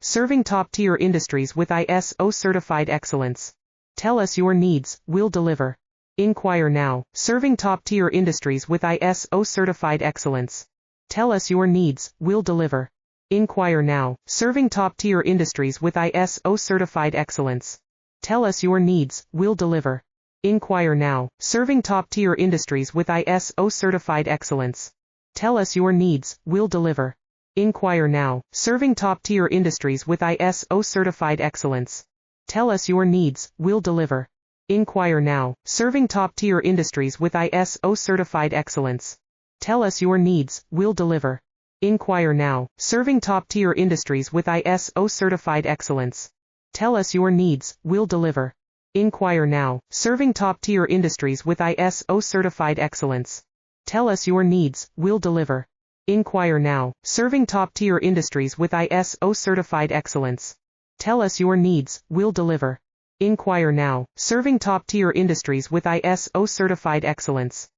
serving top-tier industries with ISO certified excellence. Tell us your needs, we'll deliver. Inquire now, serving top-tier industries with ISO certified excellence. Tell us your needs, we'll deliver. Inquire now, serving top-tier industries with ISO certified excellence. Tell us your needs, we'll deliver. Inquire now, serving top-tier industries with ISO certified excellence. Tell us your needs, we'll deliver. Inquire now, serving top-tier industries with ISO certified excellence. Tell us your needs, we'll deliver. Inquire now, serving top-tier industries with ISO certified excellence. Tell us your needs, we'll deliver. Inquire now, serving top-tier industries with ISO certified excellence. Tell us your needs, we'll deliver. Inquire now, serving top-tier industries with ISO certified excellence. Tell us your needs, we'll deliver. Inquire now, serving top-tier industries with ISO certified excellence. Tell us your needs, we'll deliver. Inquire now, serving top-tier industries with ISO certified excellence.